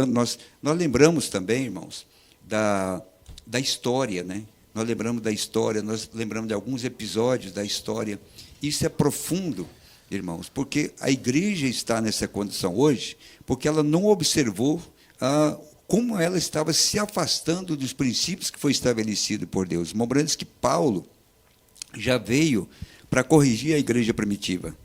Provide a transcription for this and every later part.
Nós lembramos também, irmãos, da história, né? Nós lembramos da história, nós lembramos de alguns episódios da história. Isso é profundo, irmãos, porque a igreja está nessa condição hoje, porque ela não observou como ela estava se afastando dos princípios que foi estabelecido por Deus. Lembrando que Paulo já veio para corrigir a igreja primitiva.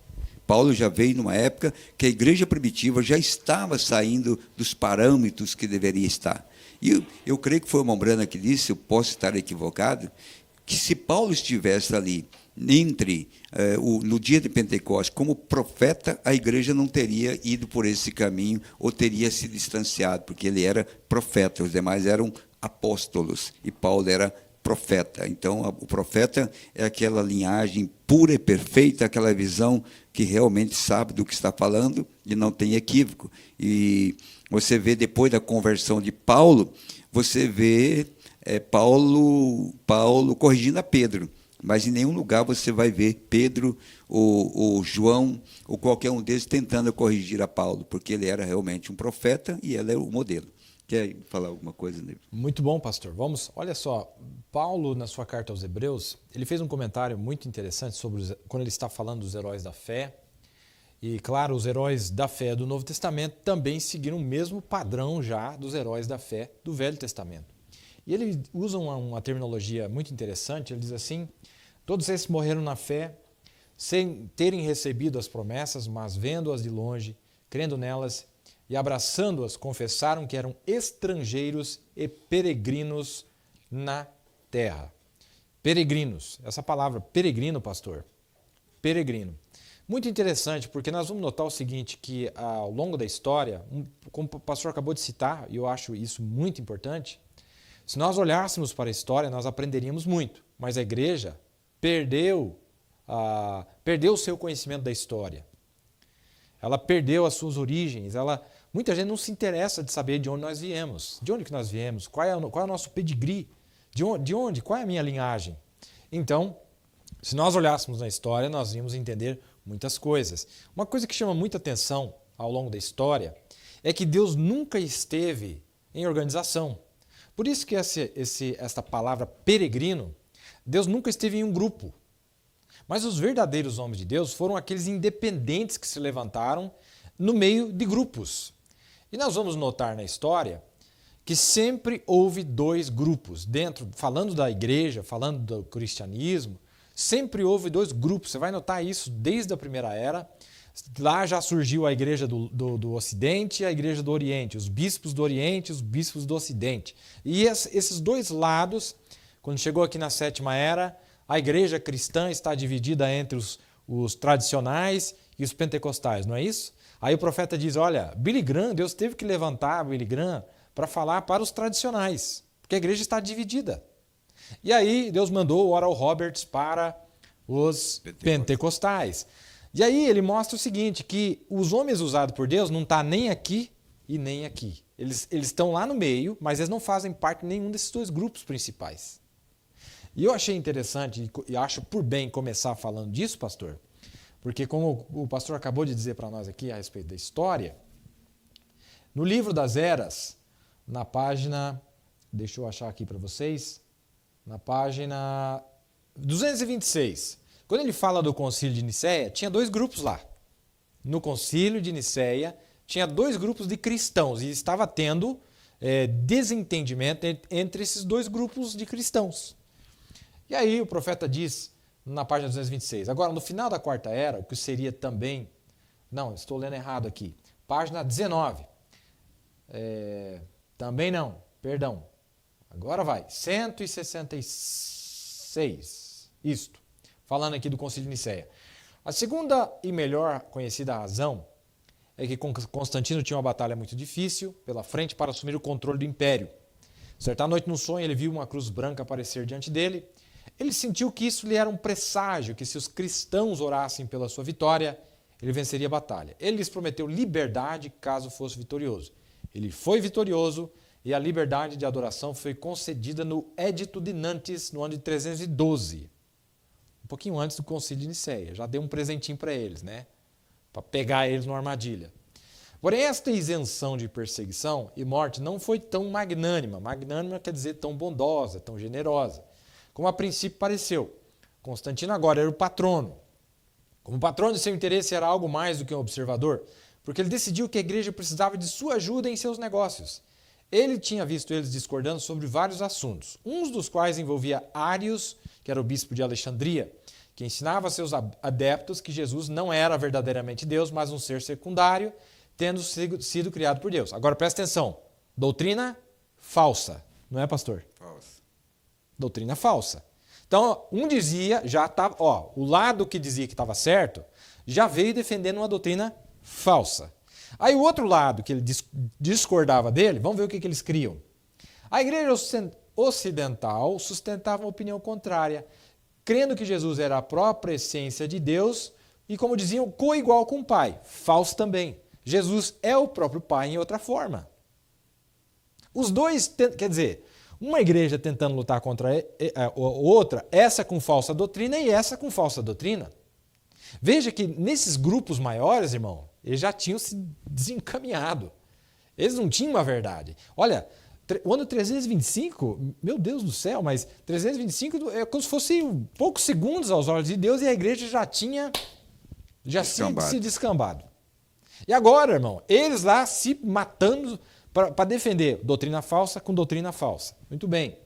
Paulo já veio numa época que a igreja primitiva já estava saindo dos parâmetros que deveria estar. E eu creio que foi o Mombrana que disse, eu posso estar equivocado, que se Paulo estivesse ali no dia de Pentecostes como profeta, a igreja não teria ido por esse caminho ou teria se distanciado, porque ele era profeta, os demais eram apóstolos e Paulo era profeta. Então, o profeta é aquela linhagem pura e perfeita, aquela visão que realmente sabe do que está falando e não tem equívoco. E você vê, depois da conversão de Paulo, você vê Paulo corrigindo a Pedro, mas em nenhum lugar você vai ver Pedro ou João ou qualquer um deles tentando corrigir a Paulo, porque ele era realmente um profeta e ele é o modelo. Quer falar alguma coisa, Ney? Muito bom, pastor. Olha só, Paulo, na sua carta aos Hebreus, ele fez um comentário muito interessante sobre quando ele está falando dos heróis da fé. E, claro, os heróis da fé do Novo Testamento também seguiram o mesmo padrão já dos heróis da fé do Velho Testamento. E ele usa uma terminologia muito interessante, ele diz assim, todos esses morreram na fé, sem terem recebido as promessas, mas vendo-as de longe, crendo nelas e abraçando-as, confessaram que eram estrangeiros e peregrinos na terra. Peregrinos, essa palavra peregrino, pastor, peregrino. Muito interessante, porque nós vamos notar o seguinte, que ao longo da história, como o pastor acabou de citar, e eu acho isso muito importante, se nós olhássemos para a história, nós aprenderíamos muito, mas a igreja perdeu o seu conhecimento da história. Ela perdeu as suas origens, muita gente não se interessa de saber de onde nós viemos, de onde que nós viemos, qual é o nosso pedigree, qual é a minha linhagem. Então, se nós olhássemos na história, nós íamos entender muitas coisas. Uma coisa que chama muita atenção ao longo da história é que Deus nunca esteve em organização. Por isso que esta palavra peregrino, Deus nunca esteve em um grupo. Mas os verdadeiros homens de Deus foram aqueles independentes que se levantaram no meio de grupos. E nós vamos notar na história que sempre houve dois grupos. Falando da igreja, falando do cristianismo, sempre houve dois grupos. Você vai notar isso desde a primeira era. Lá já surgiu a igreja do Ocidente e a igreja do Oriente, os bispos do Oriente e os bispos do Ocidente. E esses dois lados, quando chegou aqui na sétima era, a igreja cristã está dividida entre os tradicionais e os pentecostais, não é isso? Aí o profeta diz, olha, Billy Graham, Deus teve que levantar Billy Graham para falar para os tradicionais, porque a igreja está dividida. E aí Deus mandou o Oral Roberts para os pentecostais. E aí ele mostra o seguinte, que os homens usados por Deus não estão nem aqui e nem aqui. Eles estão lá no meio, mas eles não fazem parte de nenhum desses dois grupos principais. E eu achei interessante, e acho por bem começar falando disso, pastor, porque como o pastor acabou de dizer para nós aqui a respeito da história, no livro das Eras, na página, deixa eu achar aqui para vocês, na página 226, quando ele fala do concílio de Nicéia, tinha dois grupos lá. No concílio de Nicéia, tinha dois grupos de cristãos e estava tendo desentendimento entre esses dois grupos de cristãos. E aí o profeta diz, na página 226, agora no final da quarta era, o que seria também, não, estou lendo errado aqui, página 19, também não, perdão, agora vai, 166, isto, falando aqui do concílio de Nicéia. A segunda e melhor conhecida razão é que Constantino tinha uma batalha muito difícil pela frente para assumir o controle do império. Certa noite, no sonho, ele viu uma cruz branca aparecer diante dele. Ele sentiu que isso lhe era um presságio, que se os cristãos orassem pela sua vitória, ele venceria a batalha. Ele lhes prometeu liberdade caso fosse vitorioso. Ele foi vitorioso e a liberdade de adoração foi concedida no Edito de Nantes, no ano de 312. Um pouquinho antes do concílio de Nicéia. Já deu um presentinho para eles, né? Para pegar eles numa armadilha. Porém, esta isenção de perseguição e morte não foi tão magnânima. Magnânima quer dizer tão bondosa, tão generosa, como a princípio pareceu. Constantino agora era o patrono. Como patrono, seu interesse era algo mais do que um observador, porque ele decidiu que a igreja precisava de sua ajuda em seus negócios. Ele tinha visto eles discordando sobre vários assuntos, uns dos quais envolvia Ários, que era o bispo de Alexandria, que ensinava a seus adeptos que Jesus não era verdadeiramente Deus, mas um ser secundário, tendo sido criado por Deus. Agora presta atenção, doutrina falsa, não é, pastor? Falsa. Doutrina falsa. Então, um dizia, já estava, o lado que dizia que estava certo, já veio defendendo uma doutrina falsa. Aí o outro lado, que ele discordava dele, vamos ver o que eles criam. A igreja ocidental sustentava uma opinião contrária, crendo que Jesus era a própria essência de Deus e, como diziam, coigual com o Pai. Falso também. Jesus é o próprio Pai em outra forma. Os dois, quer dizer, uma igreja tentando lutar contra outra, essa com falsa doutrina e essa com falsa doutrina. Veja que nesses grupos maiores, irmão, eles já tinham se desencaminhado. Eles não tinham uma verdade. Olha, o ano 325, meu Deus do céu, mas 325 é como se fosse poucos segundos aos olhos de Deus e a igreja já tinha se descambado. E agora, irmão, eles lá se matando para defender doutrina falsa com doutrina falsa. Muito bem.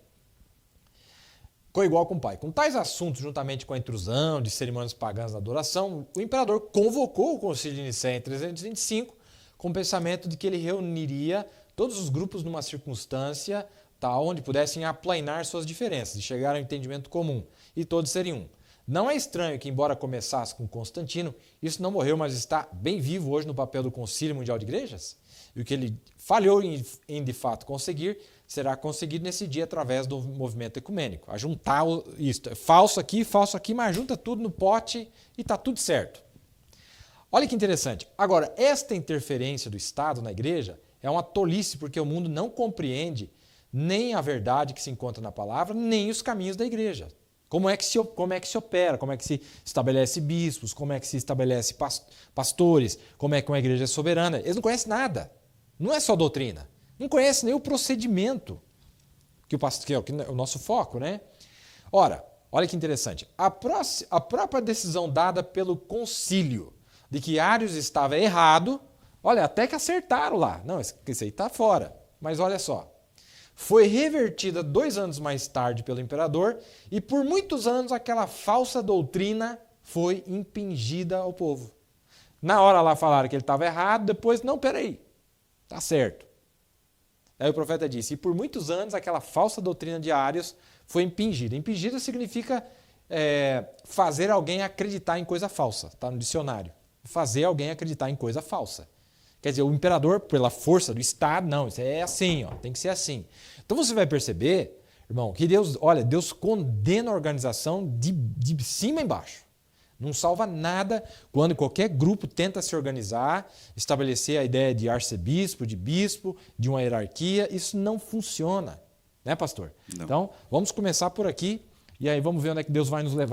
Coigual com o Pai. Com tais assuntos, juntamente com a intrusão de cerimônias pagãs da adoração, o imperador convocou o Concílio de Nicéia em 325 com o pensamento de que ele reuniria todos os grupos numa circunstância tal onde pudessem aplainar suas diferenças e chegar ao entendimento comum, e todos seriam um. Não é estranho que, embora começasse com Constantino, isso não morreu, mas está bem vivo hoje no papel do Concílio Mundial de Igrejas. E o que ele falhou em de fato conseguir, será conseguido nesse dia através do movimento ecumênico. A juntar isso, falso aqui, mas junta tudo no pote e está tudo certo. Olha que interessante. Agora, esta interferência do Estado na igreja é uma tolice, porque o mundo não compreende nem a verdade que se encontra na palavra, nem os caminhos da igreja. Como é que se opera, como é que se estabelece bispos, como é que se estabelece pastores, como é que uma igreja é soberana. Eles não conhecem nada. Não é só doutrina. Não conhecem nem o procedimento, que é o nosso foco, né? Ora, olha que interessante. A própria decisão dada pelo concílio de que Ários estava errado, olha, até que acertaram lá. Não, esse aí está fora. Mas olha só. Foi revertida 2 anos mais tarde pelo imperador e por muitos anos aquela falsa doutrina foi impingida ao povo. Na hora lá falaram que ele estava errado, depois, não, peraí, está certo. Aí o profeta disse, e por muitos anos aquela falsa doutrina de Ários foi impingida. Impingida significa fazer alguém acreditar em coisa falsa, está no dicionário. Fazer alguém acreditar em coisa falsa. Quer dizer, o imperador, pela força do Estado, não, isso é assim, tem que ser assim. Então você vai perceber, irmão, que Deus condena a organização de cima a embaixo. Não salva nada quando qualquer grupo tenta se organizar, estabelecer a ideia de arcebispo, de bispo, de uma hierarquia. Isso não funciona, né, pastor? Não. Então, vamos começar por aqui e aí vamos ver onde é que Deus vai nos levar.